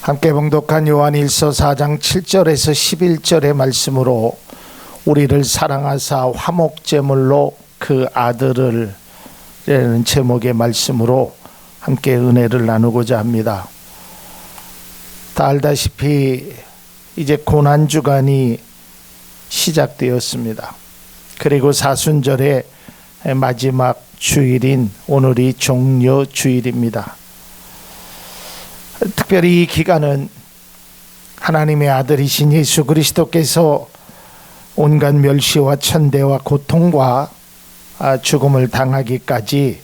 함께 봉독한 요한일서 4장 7절에서 11절의 말씀으로 우리를 사랑하사 화목제물로 그 아들을 라는 제목의 말씀으로 함께 은혜를 나누고자 합니다. 다 알다시피 이제 고난주간이 시작되었습니다. 그리고 사순절의 마지막 주일인 오늘이 종려주일입니다. 특별히 이 기간은 하나님의 아들이신 예수 그리스도께서 온갖 멸시와 천대와 고통과 죽음을 당하기까지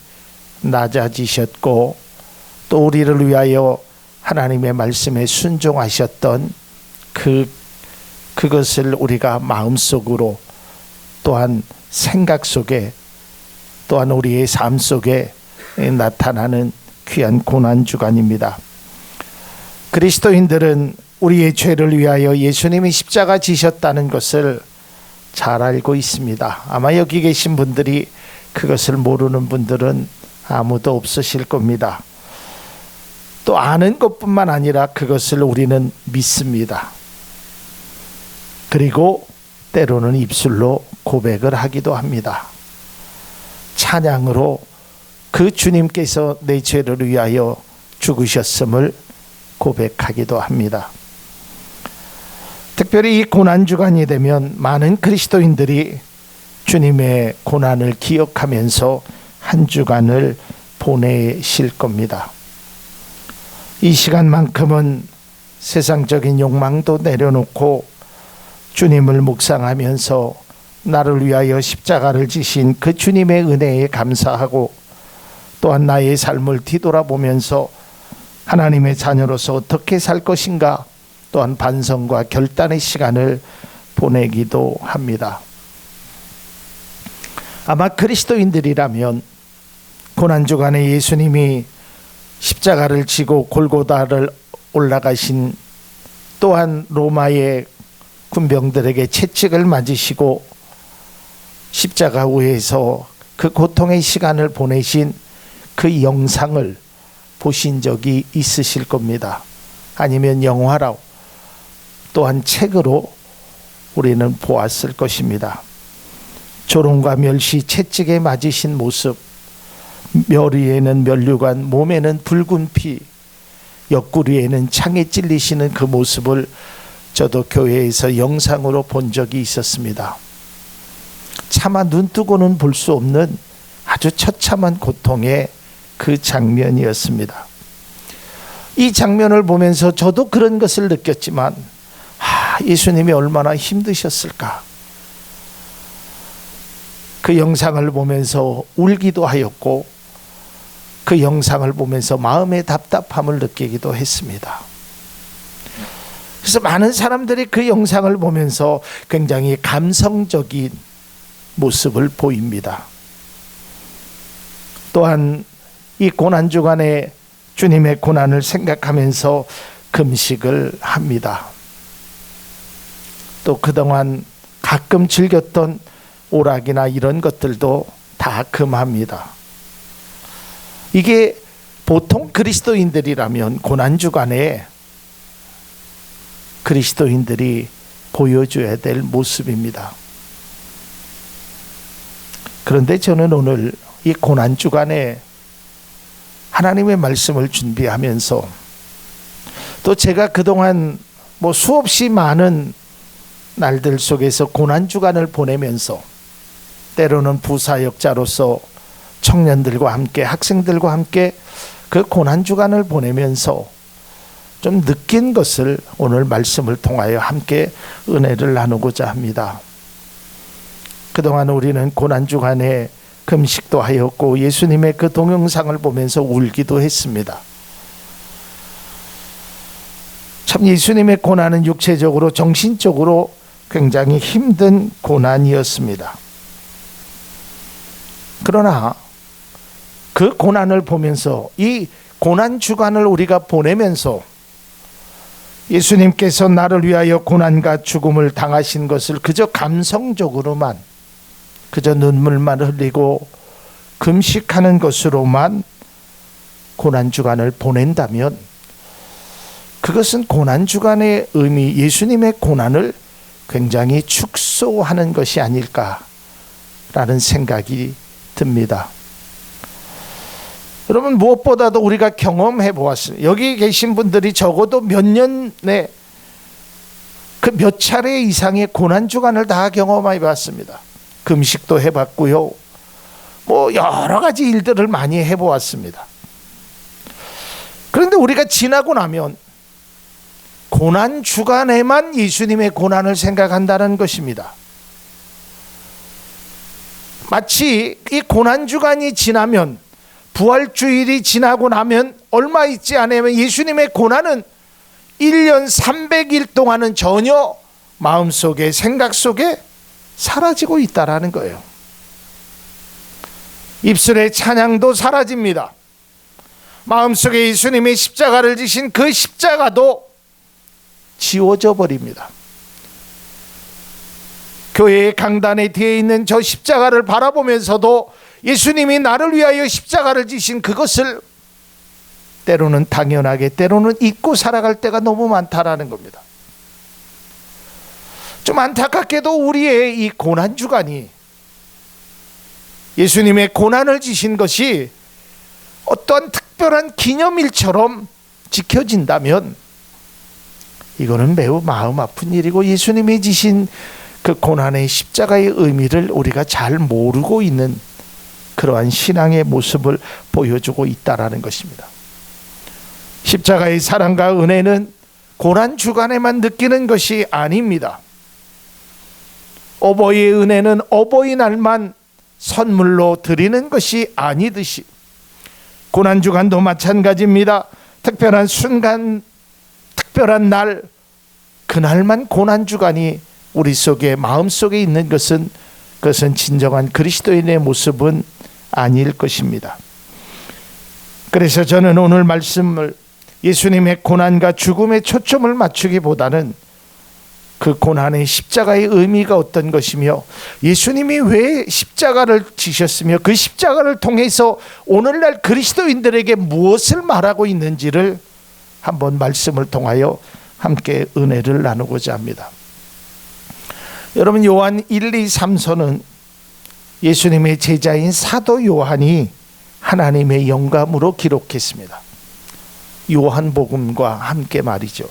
낮아지셨고 또 우리를 위하여 하나님의 말씀에 순종하셨던 그것을 우리가 마음속으로 또한 생각 속에 또한 우리의 삶 속에 나타나는 귀한 고난주간입니다. 그리스도인들은 우리의 죄를 위하여 예수님이 십자가 지셨다는 것을 잘 알고 있습니다. 아마 여기 계신 분들이 그것을 모르는 분들은 아무도 없으실 겁니다. 또 아는 것뿐만 아니라 그것을 우리는 믿습니다. 그리고 때로는 입술로 고백을 하기도 합니다. 찬양으로 그 주님께서 내 죄를 위하여 죽으셨음을 고백하기도 합니다. 특별히 이 고난주간이 되면 많은 그리스도인들이 주님의 고난을 기억하면서 한 주간을 보내실 겁니다. 이 시간만큼은 세상적인 욕망도 내려놓고 주님을 묵상하면서 나를 위하여 십자가를 지신 그 주님의 은혜에 감사하고 또한 나의 삶을 뒤돌아보면서 하나님의 자녀로서 어떻게 살 것인가 또한 반성과 결단의 시간을 보내기도 합니다. 아마 그리스도인들이라면 고난주간에 예수님이 십자가를 지고 골고다를 올라가신 또한 로마의 군병들에게 채찍을 맞으시고 십자가 위에서 그 고통의 시간을 보내신 그 영상을 보신 적이 있으실 겁니다. 아니면 영화로 또한 책으로 우리는 보았을 것입니다. 조롱과 멸시, 채찍에 맞으신 모습, 머리에는 면류관, 몸에는 붉은 피, 옆구리에는 창에 찔리시는 그 모습을 저도 교회에서 영상으로 본 적이 있었습니다. 차마 눈 뜨고는 볼 수 없는 아주 처참한 고통의 그 장면이었습니다. 이 장면을 보면서 저도 그런 것을 느꼈지만 예수님이 얼마나 힘드셨을까. 그 영상을 보면서 울기도 하였고 그 영상을 보면서 마음의 답답함을 느끼기도 했습니다. 그래서 많은 사람들이 그 영상을 보면서 굉장히 감성적인 모습을 보입니다. 또한 이 고난주간에 주님의 고난을 생각하면서 금식을 합니다. 또 그동안 가끔 즐겼던 오락이나 이런 것들도 다 금합니다. 이게 보통 그리스도인들이라면 고난주간에 그리스도인들이 보여줘야 될 모습입니다. 그런데 저는 오늘 이 고난주간에 하나님의 말씀을 준비하면서 또 제가 그동안 수없이 많은 날들 속에서 고난주간을 보내면서 때로는 부사역자로서 청년들과 함께 학생들과 함께 그 고난주간을 보내면서 좀 느낀 것을 오늘 말씀을 통하여 함께 은혜를 나누고자 합니다. 그동안 우리는 고난주간에 금식도 하였고 예수님의 그 동영상을 보면서 울기도 했습니다. 참 예수님의 고난은 육체적으로 정신적으로 굉장히 힘든 고난이었습니다. 그러나 그 고난을 보면서 이 고난주간을 우리가 보내면서 예수님께서 나를 위하여 고난과 죽음을 당하신 것을 그저 감성적으로만 그저 눈물만 흘리고 금식하는 것으로만 고난주간을 보낸다면 그것은 고난주간의 의미, 예수님의 고난을 굉장히 축소하는 것이 아닐까라는 생각이 듭니다. 여러분, 무엇보다도 우리가 경험해 보았습니다. 여기 계신 분들이 적어도 몇 년에 그 몇 차례 이상의 고난주간을 다 경험해 봤습니다. 금식도 해봤고요, 뭐 여러 가지 일들을 많이 해보았습니다. 그런데 우리가 지나고 나면 고난주간에만 예수님의 고난을 생각한다는 것입니다. 마치 이 고난주간이 지나면, 부활주일이 지나고 나면 얼마 있지 않으면 예수님의 고난은 1년 300일 동안은 전혀 마음속에, 생각 속에 사라지고 있다라는 거예요. 입술의 찬양도 사라집니다. 마음속에 예수님의 십자가를 지신 그 십자가도 지워져 버립니다. 교회의 강단에 뒤에 있는 저 십자가를 바라보면서도 예수님이 나를 위하여 십자가를 지신 그것을 때로는 당연하게, 때로는 잊고 살아갈 때가 너무 많다라는 겁니다. 좀 안타깝게도 우리의 이 고난주간이 예수님의 고난을 지신 것이 어떠한 특별한 기념일처럼 지켜진다면 이거는 매우 마음 아픈 일이고, 예수님이 지신 그 고난의 십자가의 의미를 우리가 잘 모르고 있는 그러한 신앙의 모습을 보여주고 있다라는 것입니다. 십자가의 사랑과 은혜는 고난주간에만 느끼는 것이 아닙니다. 어버이의 은혜는 어버이날만 선물로 드리는 것이 아니듯이 고난주간도 마찬가지입니다. 특별한 순간, 특별한 날, 그날만 고난주간이 우리 속에, 마음속에 있는 것은, 그것은 진정한 그리스도인의 모습은 아닐 것입니다. 그래서 저는 오늘 말씀을 예수님의 고난과 죽음에 초점을 맞추기보다는 그 고난의 십자가의 의미가 어떤 것이며, 예수님이 왜 십자가를 지셨으며 그 십자가를 통해서 오늘날 그리스도인들에게 무엇을 말하고 있는지를 한번 말씀을 통하여 함께 은혜를 나누고자 합니다. 여러분, 요한 1, 2, 3서는 예수님의 제자인 사도 요한이 하나님의 영감으로 기록했습니다. 요한복음과 함께 말이죠.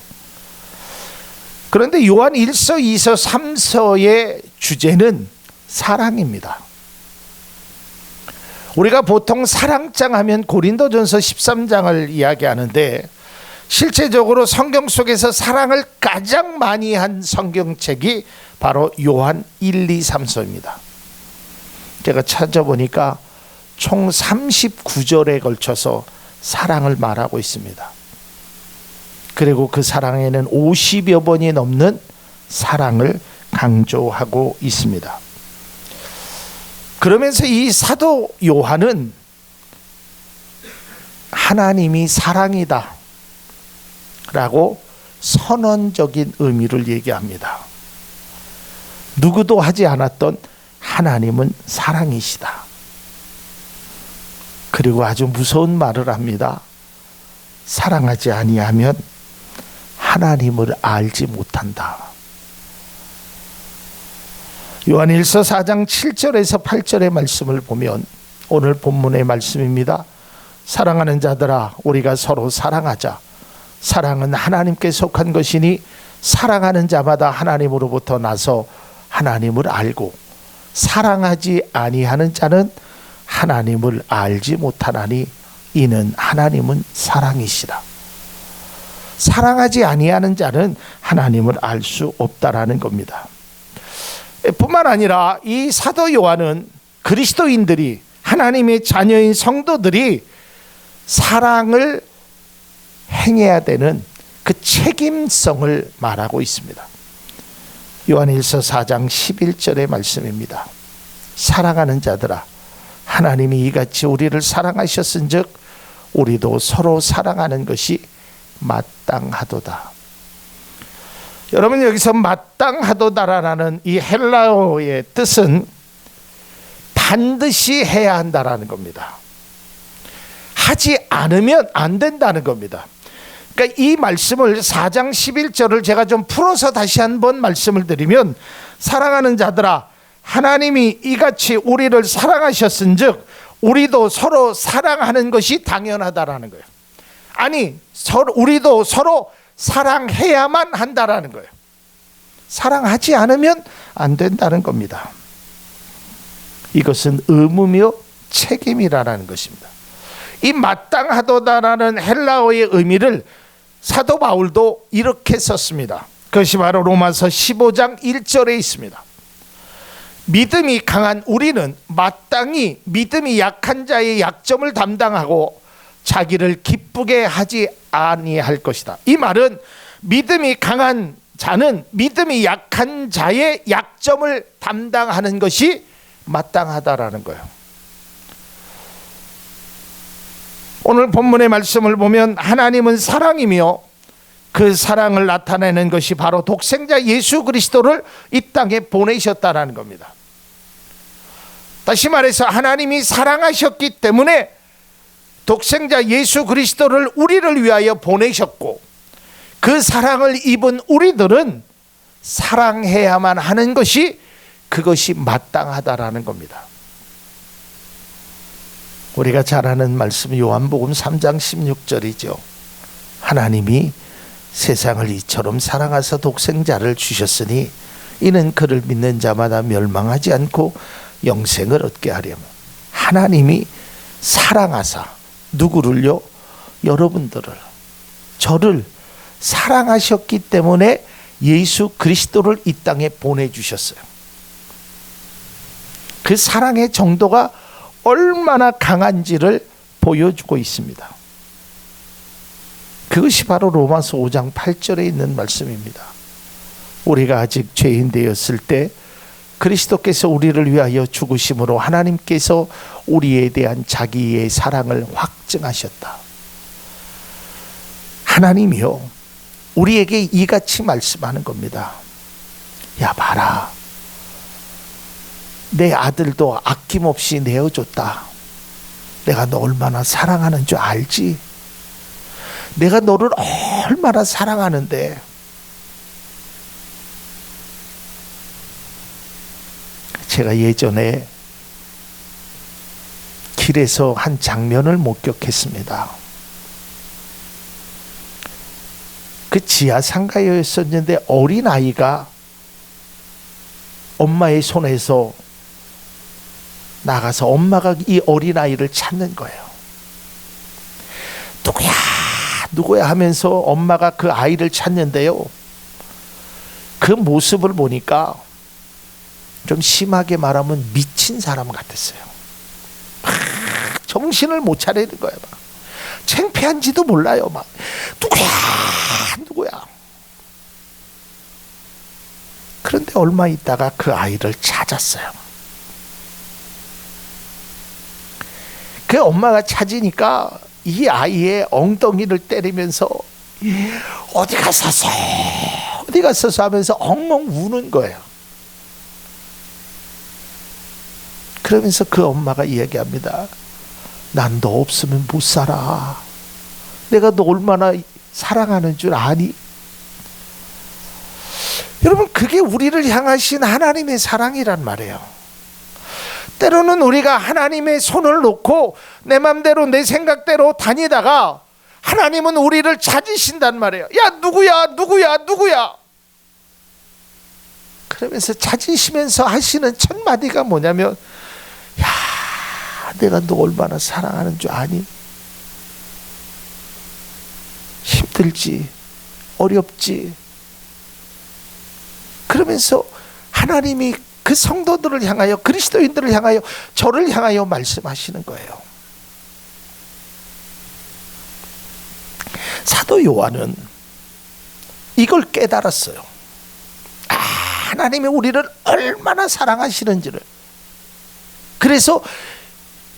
그런데 요한 1서, 2서, 3서의 주제는 사랑입니다. 우리가 보통 사랑장 하면 고린도전서 13장을 이야기하는데, 실제적으로 성경 속에서 사랑을 가장 많이 한 성경책이 바로 요한 1, 2, 3서입니다. 제가 찾아보니까 총 39절에 걸쳐서 사랑을 말하고 있습니다. 그리고 그 사랑에는 50여 번이 넘는 사랑을 강조하고 있습니다. 그러면서 이 사도 요한은 하나님이 사랑이다 라고 선언적인 의미를 얘기합니다. 누구도 하지 않았던 하나님은 사랑이시다. 그리고 아주 무서운 말을 합니다. 사랑하지 아니하면 하나님을 알지 못한다. 요한일서 4장 7절에서 8절의 말씀을 보면 오늘 본문의 말씀입니다. 사랑하는 자들아, 우리가 서로 사랑하자. 사랑은 하나님께 속한 것이니 사랑하는 자마다 하나님으로부터 나서 하나님을 알고, 사랑하지 아니하는 자는 하나님을 알지 못하나니 이는 하나님은 사랑이시라. 사랑하지 아니하는 자는 하나님을 알 수 없다라는 겁니다. 뿐만 아니라 이 사도 요한은 그리스도인들이, 하나님의 자녀인 성도들이 사랑을 행해야 되는 그 책임성을 말하고 있습니다. 요한일서 4장 11절의 말씀입니다. 사랑하는 자들아, 하나님이 이같이 우리를 사랑하셨은즉 우리도 서로 사랑하는 것이 마땅하도다. 여러분, 여기서 마땅하도다라는 이 헬라어의 뜻은 반드시 해야 한다라는 겁니다. 하지 않으면 안 된다는 겁니다. 그러니까 이 말씀을 4장 11절을 제가 좀 풀어서 다시 한번 말씀을 드리면, 사랑하는 자들아, 하나님이 이같이 우리를 사랑하셨은즉 우리도 서로 사랑하는 것이 당연하다라는 거예요. 아니, 우리도 서로 사랑해야만 한다라는 거예요. 사랑하지 않으면 안 된다는 겁니다. 이것은 의무며 책임이라는 것입니다. 이 마땅하도다라는 헬라어의 의미를 사도 바울도 이렇게 썼습니다. 그것이 바로 로마서 15장 1절에 있습니다. 믿음이 강한 우리는 마땅히 믿음이 약한 자의 약점을 담당하고 자기를 기쁘게 하지 아니할 것이다. 이 말은 믿음이 강한 자는 믿음이 약한 자의 약점을 담당하는 것이 마땅하다라는 거예요. 오늘 본문의 말씀을 보면 하나님은 사랑이며 그 사랑을 나타내는 것이 바로 독생자 예수 그리스도를 이 땅에 보내셨다라는 겁니다. 다시 말해서 하나님이 사랑하셨기 때문에 독생자 예수 그리스도를 우리를 위하여 보내셨고, 그 사랑을 입은 우리들은 사랑해야만 하는 것이, 그것이 마땅하다라는 겁니다. 우리가 잘 아는 말씀 요한복음 3장 16절이죠. 하나님이 세상을 이처럼 사랑하사 독생자를 주셨으니 이는 그를 믿는 자마다 멸망하지 않고 영생을 얻게 하려면. 하나님이 사랑하사 누구를요? 여러분들을, 저를 사랑하셨기 때문에 예수 그리스도를 이 땅에 보내주셨어요. 그 사랑의 정도가 얼마나 강한지를 보여주고 있습니다. 그것이 바로 로마서 5장 8절에 있는 말씀입니다. 우리가 아직 죄인 되었을 때 그리스도께서 우리를 위하여 죽으심으로 하나님께서 우리에 대한 자기의 사랑을 확증하셨다. 하나님이요, 우리에게 이같이 말씀하는 겁니다. 야, 봐라, 내 아들도 아낌없이 내어줬다. 내가 너 얼마나 사랑하는 줄 알지? 내가 너를 얼마나 사랑하는데. 제가 예전에 길에서 한 장면을 목격했습니다. 그 지하 상가였었는데 어린아이가 엄마의 손에서 나가서 엄마가 이 어린아이를 찾는 거예요. 누구야 누구야 하면서 엄마가 그 아이를 찾는데요, 그 모습을 보니까 좀 심하게 말하면 미친 사람 같았어요. 정신을 못 차리는 거예요. 막 창피한지도 몰라요. 막 누구야. 그런데 얼마 있다가 그 아이를 찾았어요. 그 엄마가 찾으니까 이 아이의 엉덩이를 때리면서 어디 갔었어 하면서 엉엉 우는 거예요. 그러면서 그 엄마가 이야기합니다. 난 너 없으면 못 살아. 내가 너 얼마나 사랑하는 줄 아니? 여러분, 그게 우리를 향하신 하나님의 사랑이란 말이에요. 때로는 우리가 하나님의 손을 놓고 내 맘대로 내 생각대로 다니다가 하나님은 우리를 찾으신단 말이에요. 야, 누구야. 그러면서 찾으시면서 하시는 첫 마디가 뭐냐면, 야, 내가 너 얼마나 사랑하는 줄 아니? 힘들지, 어렵지. 그러면서 하나님이 그 성도들을 향하여, 그리스도인들을 향하여, 저를 향하여 말씀하시는 거예요. 사도 요한은 이걸 깨달았어요. 하나님이 우리를 얼마나 사랑하시는지를. 그래서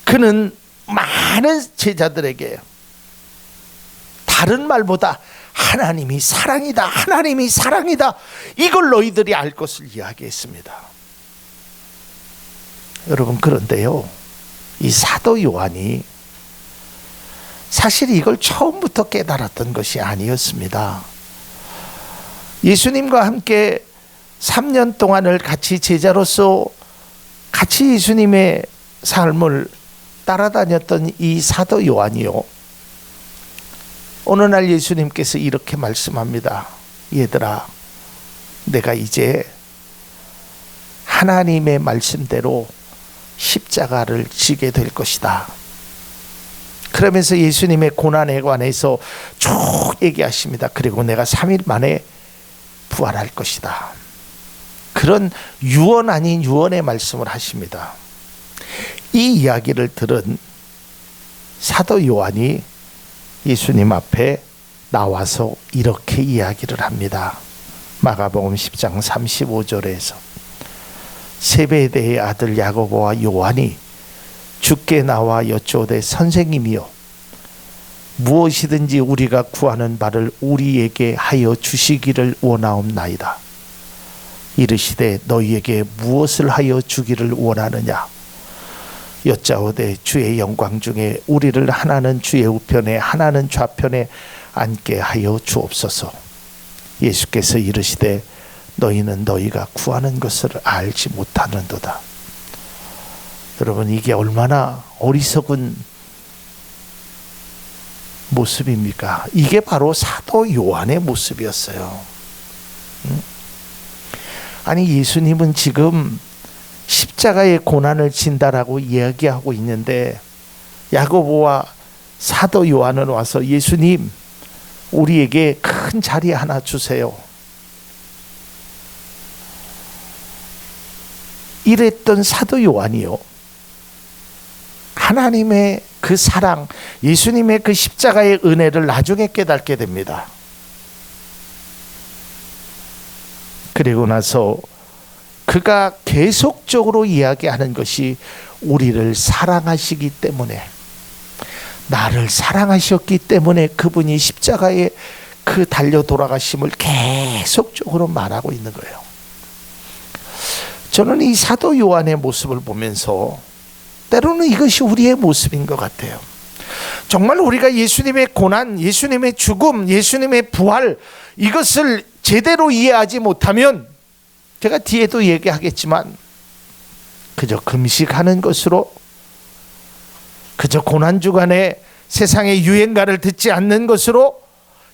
그는 많은 제자들에게 다른 말보다 하나님이 사랑이다, 하나님이 사랑이다, 이걸 너희들이 알 것을 이야기했습니다. 여러분, 그런데요, 이 사도 요한이 사실 이걸 처음부터 깨달았던 것이 아니었습니다. 예수님과 함께 3년 동안을 같이 제자로서 같이 예수님의 삶을 따라다녔던 이 사도 요한이요, 어느 날 예수님께서 이렇게 말씀합니다. 얘들아, 내가 이제 하나님의 말씀대로 십자가를 지게 될 것이다. 그러면서 예수님의 고난에 관해서 쭉 얘기하십니다. 그리고 내가 3일 만에 부활할 것이다. 그런 유언 아닌 유언의 말씀을 하십니다. 이 이야기를 들은 사도 요한이 예수님 앞에 나와서 이렇게 이야기를 합니다. 마가복음 10장 35절에서 세베대의 아들 야고보와 요한이 주께 나와 여쭈오되 선생님이여, 무엇이든지 우리가 구하는 바를 우리에게 하여 주시기를 원하옵나이다. 이르시되 너희에게 무엇을 하여 주기를 원하느냐. 여짜오되 주의 영광 중에 우리를 하나는 주의 우편에 하나는 좌편에 앉게 하여 주옵소서. 예수께서 이르시되 너희는 너희가 구하는 것을 알지 못하는도다. 여러분, 이게 얼마나 어리석은 모습입니까? 이게 바로 사도 요한의 모습이었어요. 아니, 예수님은 지금 십자가의 고난을 진다라고 이야기하고 있는데 야고보와 사도 요한은 와서 예수님, 우리에게 큰 자리 하나 주세요. 이랬던 사도 요한이요, 하나님의 그 사랑, 예수님의 그 십자가의 은혜를 나중에 깨닫게 됩니다. 그리고 나서 그가 계속적으로 이야기하는 것이 우리를 사랑하시기 때문에, 나를 사랑하셨기 때문에 그분이 십자가에 그 달려 돌아가심을 계속적으로 말하고 있는 거예요. 저는 이 사도 요한의 모습을 보면서 때로는 이것이 우리의 모습인 것 같아요. 정말 우리가 예수님의 고난, 예수님의 죽음, 예수님의 부활, 이것을 제대로 이해하지 못하면, 제가 뒤에도 얘기하겠지만, 그저 금식하는 것으로, 그저 고난주간에 세상의 유행가를 듣지 않는 것으로,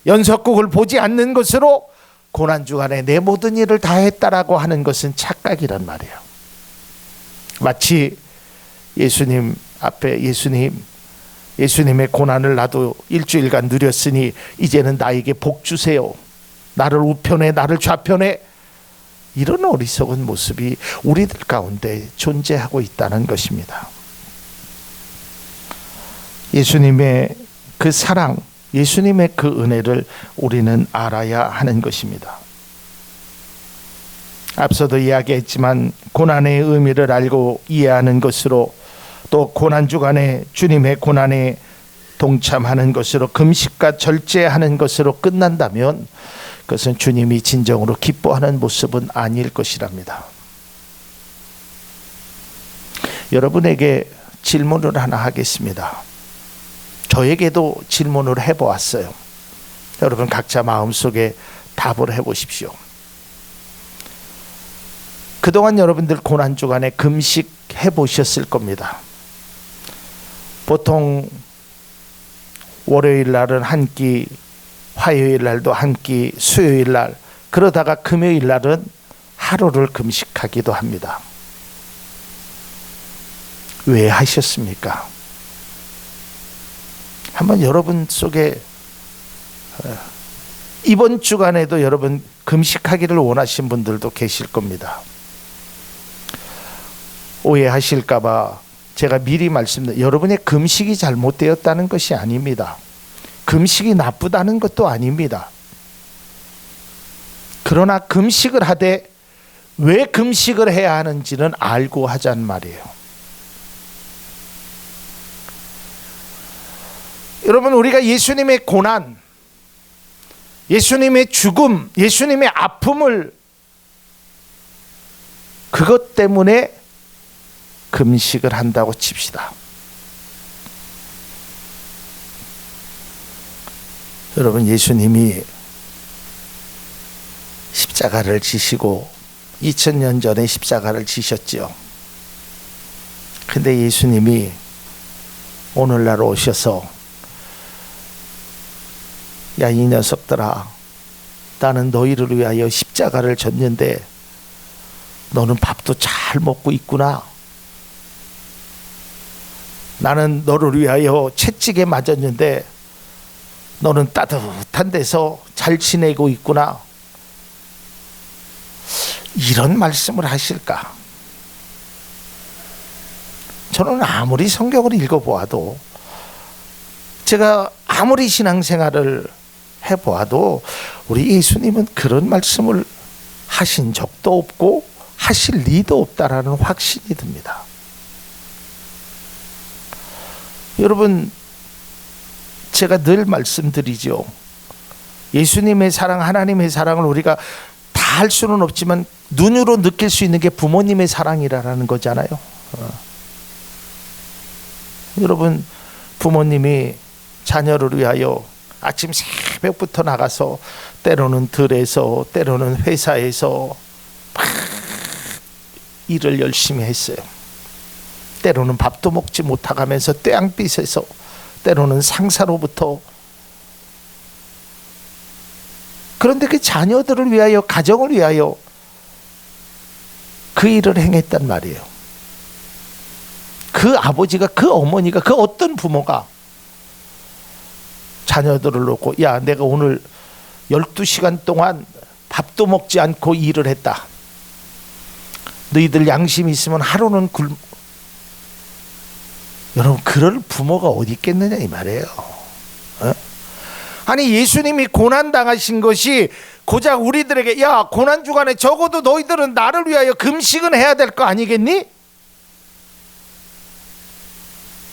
연속곡을 보지 않는 것으로 고난주간에 내 모든 일을 다 했다라고 하는 것은 착각이란 말이에요. 마치 예수님 앞에 예수님의 고난을 나도 일주일간 누렸으니 이제는 나에게 복 주세요. 나를 우편에, 나를 좌편에, 이런 어리석은 모습이 우리들 가운데 존재하고 있다는 것입니다. 예수님의 그 사랑, 예수님의 그 은혜를 우리는 알아야 하는 것입니다. 앞서도 이야기했지만 고난의 의미를 알고 이해하는 것으로, 또 고난주간에 주님의 고난에 동참하는 것으로, 금식과 절제하는 것으로 끝난다면 그것은 주님이 진정으로 기뻐하는 모습은 아닐 것이랍니다. 여러분에게 질문을 하나 하겠습니다. 저에게도 질문을 해보았어요. 여러분 각자 마음속에 답을 해보십시오. 그동안 여러분들 고난주간에 금식해 보셨을 겁니다. 보통 월요일 날은 한 끼, 화요일 날도 한 끼, 수요일 날, 그러다가 금요일 날은 하루를 금식하기도 합니다. 왜 하셨습니까? 한번 여러분 속에, 이번 주간에도 여러분 금식하기를 원하신 분들도 계실 겁니다. 오해하실까봐 제가 미리 말씀드립니다. 여러분의 금식이 잘못되었다는 것이 아닙니다. 금식이 나쁘다는 것도 아닙니다. 그러나 금식을 하되 왜 금식을 해야 하는지는 알고 하자는 말이에요. 여러분, 우리가 예수님의 고난, 예수님의 죽음, 예수님의 아픔을, 그것 때문에 금식을 한다고 칩시다. 여러분, 예수님이 십자가를 지시고 2000년 전에 십자가를 지셨죠. 근데 예수님이 오늘날 오셔서 야, 이 녀석들아, 나는 너희를 위하여 십자가를 졌는데 너는 밥도 잘 먹고 있구나. 나는 너를 위하여 채찍에 맞았는데 너는 따뜻한 데서 잘 지내고 있구나. 이런 말씀을 하실까? 저는 아무리 성경을 읽어보아도, 제가 아무리 신앙생활을 해보아도 우리 예수님은 그런 말씀을 하신 적도 없고 하실 리도 없다라는 확신이 듭니다. 여러분, 제가 늘 말씀드리죠. 예수님의 사랑, 하나님의 사랑을 우리가 다 할 수는 없지만 눈으로 느낄 수 있는 게 부모님의 사랑이라는 거잖아요. 여러분, 부모님이 자녀를 위하여 아침 새벽부터 나가서 때로는 들에서 때로는 회사에서 막 일을 열심히 했어요. 때로는 밥도 먹지 못하면서 떼양빛에서, 때로는 상사로부터. 그런데 그 자녀들을 위하여, 가정을 위하여 그 일을 행했단 말이에요. 그 아버지가, 그 어머니가, 그 어떤 부모가 자녀들을 놓고 야, 내가 오늘 12시간 동안 밥도 먹지 않고 일을 했다. 너희들 양심이 있으면 하루는 여러분, 그럴 부모가 어디 있겠느냐 이 말이에요. 아니, 예수님이 고난당하신 것이 고작 우리들에게 야, 고난주간에 적어도 너희들은 나를 위하여 금식은 해야 될 거 아니겠니?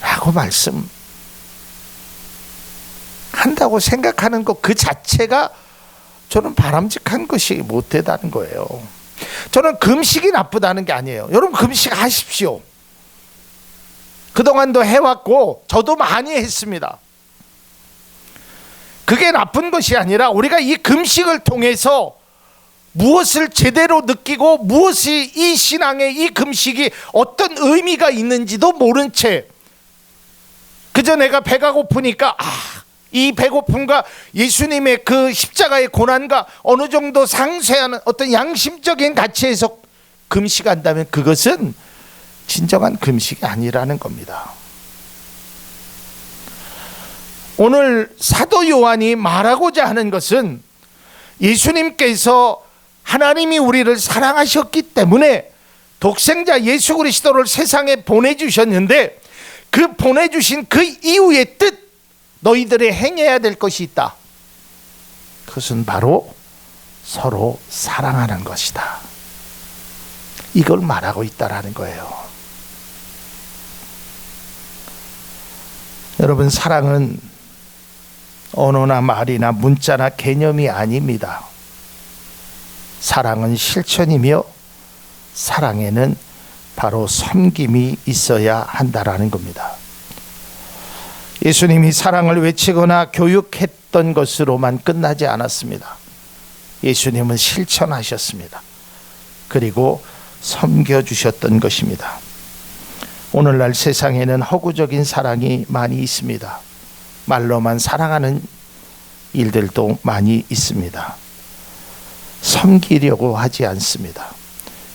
라고 말씀한다고 생각하는 것 그 자체가 저는 바람직한 것이 못되다는 거예요. 저는 금식이 나쁘다는 게 아니에요. 여러분, 금식하십시오. 그동안도 해왔고 저도 많이 했습니다. 그게 나쁜 것이 아니라 우리가 이 금식을 통해서 무엇을 제대로 느끼고 무엇이 이 신앙의 이 금식이 어떤 의미가 있는지도 모른 채 그저 내가 배가 고프니까 이 배고픔과 예수님의 그 십자가의 고난과 어느 정도 상쇄하는 어떤 양심적인 가치에서 금식한다면 그것은 진정한 금식이 아니라는 겁니다. 오늘 사도 요한이 말하고자 하는 것은 예수님께서 하나님이 우리를 사랑하셨기 때문에 독생자 예수 그리스도를 세상에 보내주셨는데 그 보내주신 그 이후의 뜻, 너희들이 행해야 될 것이 있다. 그것은 바로 서로 사랑하는 것이다. 이걸 말하고 있다라는 거예요. 여러분, 사랑은 언어나 말이나 문자나 개념이 아닙니다. 사랑은 실천이며 사랑에는 바로 섬김이 있어야 한다라는 겁니다. 예수님이 사랑을 외치거나 교육했던 것으로만 끝나지 않았습니다. 예수님은 실천하셨습니다. 그리고 섬겨주셨던 것입니다. 오늘날 세상에는 허구적인 사랑이 많이 있습니다. 말로만 사랑하는 일들도 많이 있습니다. 섬기려고 하지 않습니다.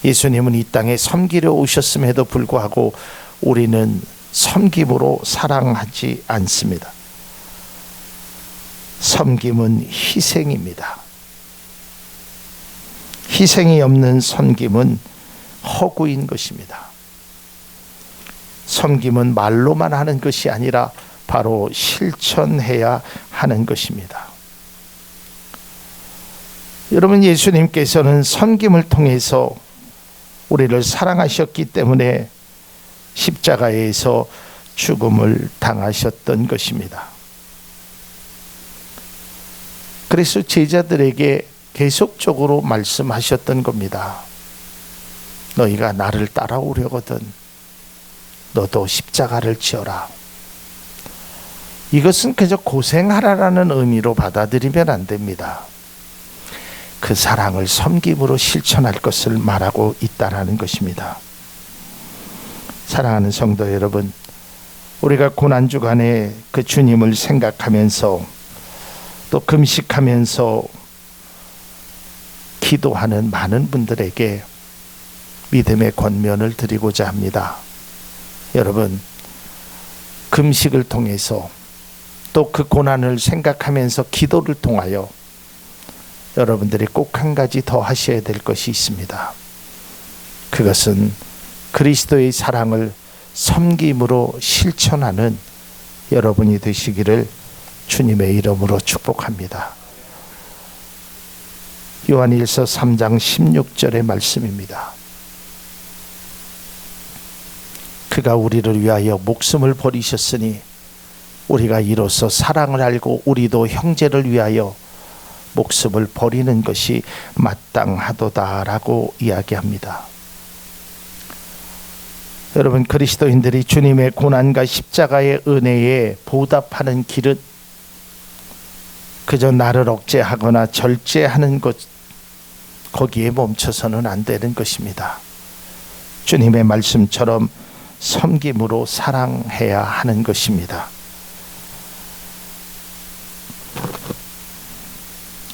예수님은 이 땅에 섬기려 오셨음에도 불구하고 우리는 섬김으로 사랑하지 않습니다. 섬김은 희생입니다. 희생이 없는 섬김은 허구인 것입니다. 섬김은 말로만 하는 것이 아니라 바로 실천해야 하는 것입니다. 여러분, 예수님께서는 섬김을 통해서 우리를 사랑하셨기 때문에 십자가에서 죽음을 당하셨던 것입니다. 그래서 제자들에게 계속적으로 말씀하셨던 겁니다. 너희가 나를 따라오려거든 너도 십자가를 지어라. 이것은 그저 고생하라라는 의미로 받아들이면 안 됩니다. 그 사랑을 섬김으로 실천할 것을 말하고 있다라는 것입니다. 사랑하는 성도 여러분, 우리가 고난주간에 그 주님을 생각하면서 또 금식하면서 기도하는 많은 분들에게 믿음의 권면을 드리고자 합니다. 여러분, 금식을 통해서 또 그 고난을 생각하면서 기도를 통하여 여러분들이 꼭 한 가지 더 하셔야 될 것이 있습니다. 그것은 그리스도의 사랑을 섬김으로 실천하는 여러분이 되시기를 주님의 이름으로 축복합니다. 요한일서 3장 16절의 말씀입니다. 그가 우리를 위하여 목숨을 버리셨으니 우리가 이로써 사랑을 알고 우리도 형제를 위하여 목숨을 버리는 것이 마땅하도다라고 이야기합니다. 여러분, 그리스도인들이 주님의 고난과 십자가의 은혜에 보답하는 길은 그저 나를 억제하거나 절제하는 것, 거기에 멈춰서는 안 되는 것입니다. 주님의 말씀처럼 섬김으로 사랑해야 하는 것입니다.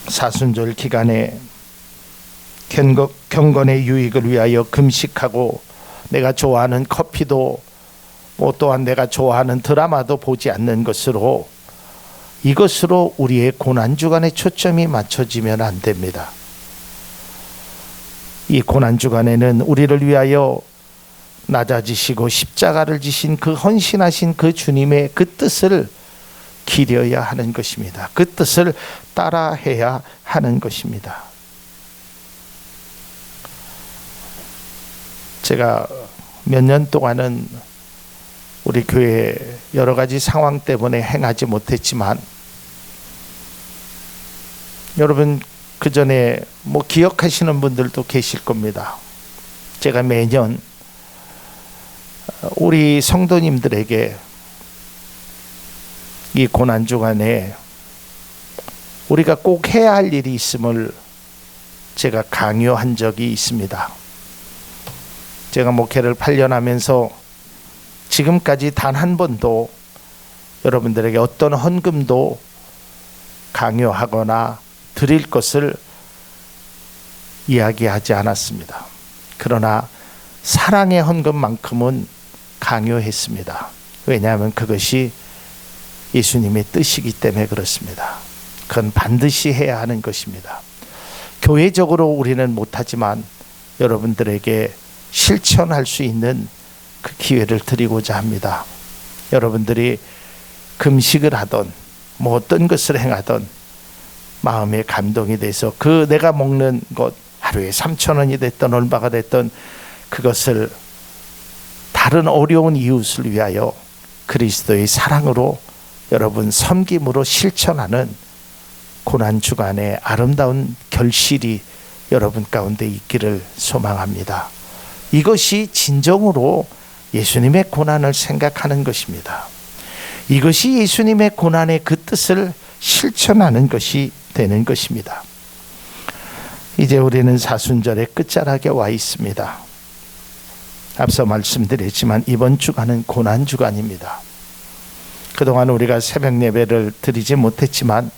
사순절 기간에 경건의 유익을 위하여 금식하고 내가 좋아하는 커피도 또한 내가 좋아하는 드라마도 보지 않는 것으로 이것으로 우리의 고난주간의 초점이 맞춰지면 안 됩니다. 이 고난주간에는 우리를 위하여 낮아지시고 십자가를 지신 그 헌신하신 그 주님의 그 뜻을 기려야 하는 것입니다. 그 뜻을 따라해야 하는 것입니다. 제가 몇 년 동안은 우리 교회 여러 가지 상황 때문에 행하지 못했지만 여러분 그 전에 기억하시는 분들도 계실 겁니다. 제가 매년 우리 성도님들에게 이 고난주간에 우리가 꼭 해야 할 일이 있음을 제가 강요한 적이 있습니다. 제가 목회를 8년 하면서 지금까지 단 한 번도 여러분들에게 어떤 헌금도 강요하거나 드릴 것을 이야기하지 않았습니다. 그러나 사랑의 헌금만큼은 강요했습니다. 왜냐하면 그것이 예수님의 뜻이기 때문에 그렇습니다. 그건 반드시 해야 하는 것입니다. 교회적으로 우리는 못하지만 여러분들에게 실천할 수 있는 그 기회를 드리고자 합니다. 여러분들이 금식을 하던 어떤 것을 행하던 마음에 감동이 돼서 그 내가 먹는 것 하루에 3,000원이 됐던 얼마가 됐던 그것을 다른 어려운 이웃을 위하여 그리스도의 사랑으로 여러분 섬김으로 실천하는 고난주간의 아름다운 결실이 여러분 가운데 있기를 소망합니다. 이것이 진정으로 예수님의 고난을 생각하는 것입니다. 이것이 예수님의 고난의 그 뜻을 실천하는 것이 되는 것입니다. 이제 우리는 사순절의 끝자락에 와 있습니다. 앞서 말씀드렸지만 이번 주간은 고난주간입니다. 그동안 우리가 새벽 예배를 드리지 못했지만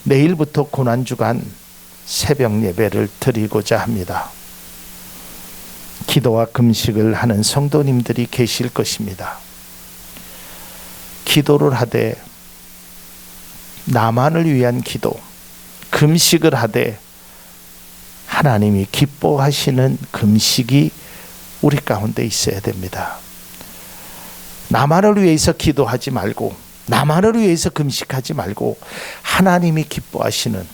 내일부터 고난주간 새벽 예배를 드리고자 합니다. 기도와 금식을 하는 성도님들이 계실 것입니다. 기도를 하되 나만을 위한 기도, 금식을 하되 하나님이 기뻐하시는 금식이 우리 가운데 있어야 됩니다. 나만을 위해서 기도하지 말고 나만을 위해서 금식하지 말고 하나님이 기뻐하시는,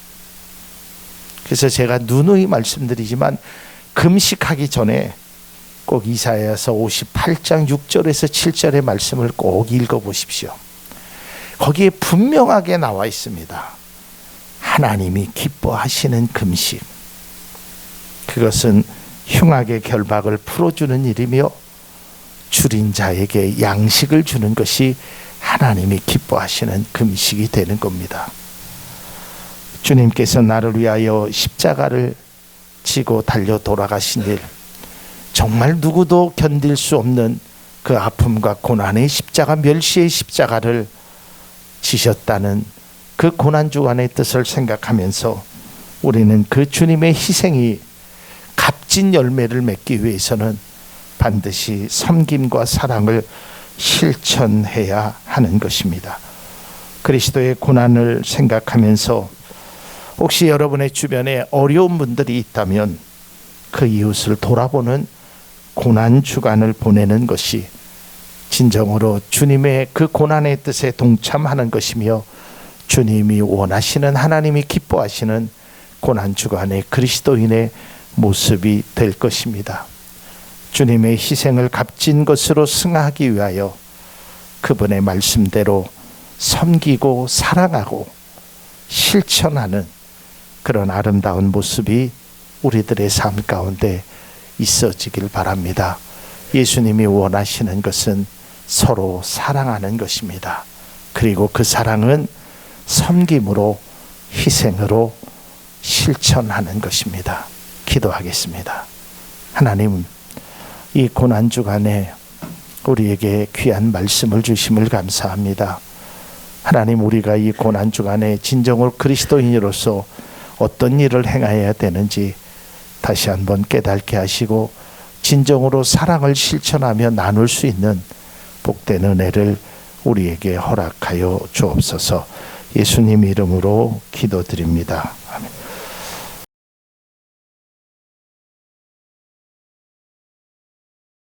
그래서 제가 누누이 말씀드리지만 금식하기 전에 꼭 이사야서 58장 6절에서 7절의 말씀을 꼭 읽어보십시오. 거기에 분명하게 나와 있습니다. 하나님이 기뻐하시는 금식, 그것은 흉악의 결박을 풀어주는 일이며 줄인 자에게 양식을 주는 것이 하나님이 기뻐하시는 금식이 되는 겁니다. 주님께서 나를 위하여 십자가를 지고 달려 돌아가신 일, 정말 누구도 견딜 수 없는 그 아픔과 고난의 십자가, 멸시의 십자가를 지셨다는 그 고난주간의 뜻을 생각하면서 우리는 그 주님의 희생이 값진 열매를 맺기 위해서는 반드시 섬김과 사랑을 실천해야 하는 것입니다. 그리스도의 고난을 생각하면서 혹시 여러분의 주변에 어려운 분들이 있다면 그 이웃을 돌아보는 고난 주간을 보내는 것이 진정으로 주님의 그 고난의 뜻에 동참하는 것이며 주님이 원하시는, 하나님이 기뻐하시는 고난 주간의 그리스도인의 모습이 될 것입니다. 주님의 희생을 값진 것으로 승하기 위하여 그분의 말씀대로 섬기고 사랑하고 실천하는 그런 아름다운 모습이 우리들의 삶 가운데 있어지길 바랍니다. 예수님이 원하시는 것은 서로 사랑하는 것입니다. 그리고 그 사랑은 섬김으로, 희생으로 실천하는 것입니다. 기도하겠습니다. 하나님, 이 고난주간에 우리에게 귀한 말씀을 주심을 감사합니다. 하나님, 우리가 이 고난주간에 진정으로 그리스도인으로서 어떤 일을 행해야 되는지 다시 한번 깨닫게 하시고 진정으로 사랑을 실천하며 나눌 수 있는 복된 은혜를 우리에게 허락하여 주옵소서. 예수님 이름으로 기도드립니다. 아멘.